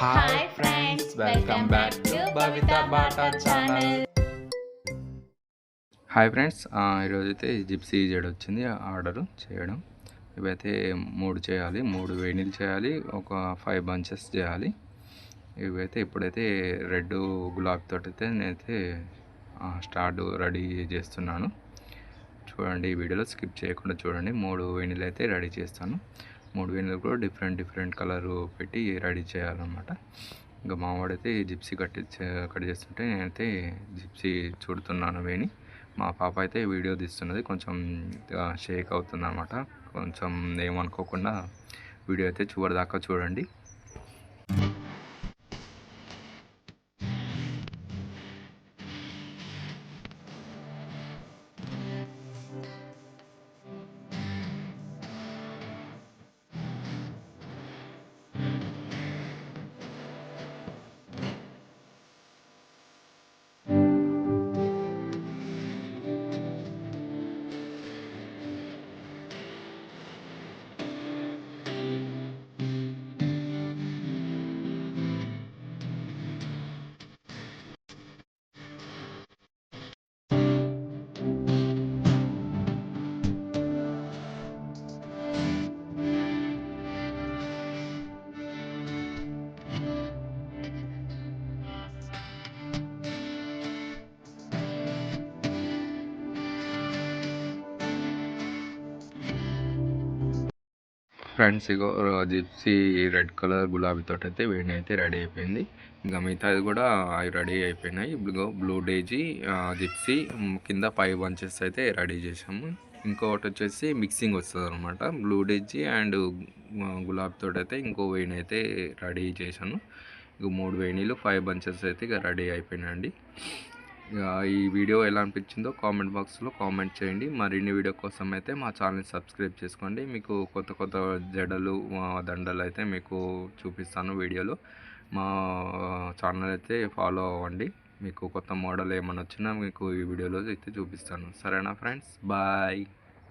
Hi friends, welcome back to Bavitha Bata channel. Hi friends, ఈరోజైతే gypsy Z వచ్చింది order చేయడం. ఇవైతే 3 చేయాలి, 3 వేణీలు చేయాలి, ఒక 5 బంచెస్ చేయాలి. ఇవైతే ఇప్పుడైతే రెడ్ గులాబీ తోటైతే నేనైతే స్టార్ట్ రెడీ చేస్తున్నాను. చూడండి, ఈ వీడియోలో స్కిప్ చేయకుండా చూడండి. 3 వేణీలు అయితే రెడీ చేస్తాను. 3 వేణీలు కూడా డిఫరెంట్ కలరు పెట్టి రెడీ చేయాలన్నమాట. ఇంకా మావాడైతే జిప్సీ కట్ చేస్తుంటే నేనైతే జిప్సీ చూడుతున్నాను వేణి. మా పాప అయితే వీడియో తీస్తున్నది, కొంచెం షేక్ అవుతుంది అన్నమాట. కొంచెం ఏమనుకోకుండా వీడియో అయితే చివరిదాకా చూడండి. ఫ్రెండ్స్, ఇగో జిప్సీ రెడ్ కలర్ గులాబీ తోట అయితే వేణి అయితే రెడీ అయిపోయింది. ఇంకా మిగతాది కూడా అవి రెడీ అయిపోయినాయి. బ్లూ డేజీ, జిప్సీ కింద 5 బంచెస్ అయితే రెడీ చేసాము. ఇంకొకటి వచ్చేసి మిక్సింగ్ వస్తుంది అనమాట. బ్లూ డేజీ అండ్ గులాబీ తోట అయితే ఇంకో వేణి అయితే రెడీ చేశాను. ఇక 3 వేణీలు 5 బంచెస్ అయితే ఇక రెడీ అయిపోయినాయండి. ఈ వీడియో ఎలా అనిపించిందో కామెంట్ బాక్స్లో కామెంట్ చేయండి. మరిన్ని వీడియో కోసం అయితే మా ఛానల్ని సబ్స్క్రైబ్ చేసుకోండి. మీకు కొత్త జడలు, దండలు అయితే మీకు చూపిస్తాను వీడియోలో. మా ఛానల్ అయితే ఫాలో అవ్వండి. మీకు కొత్త మోడల్ ఏమైనా వచ్చినా మీకు ఈ వీడియోలో అయితే చూపిస్తాను. సరేనా ఫ్రెండ్స్, బాయ్.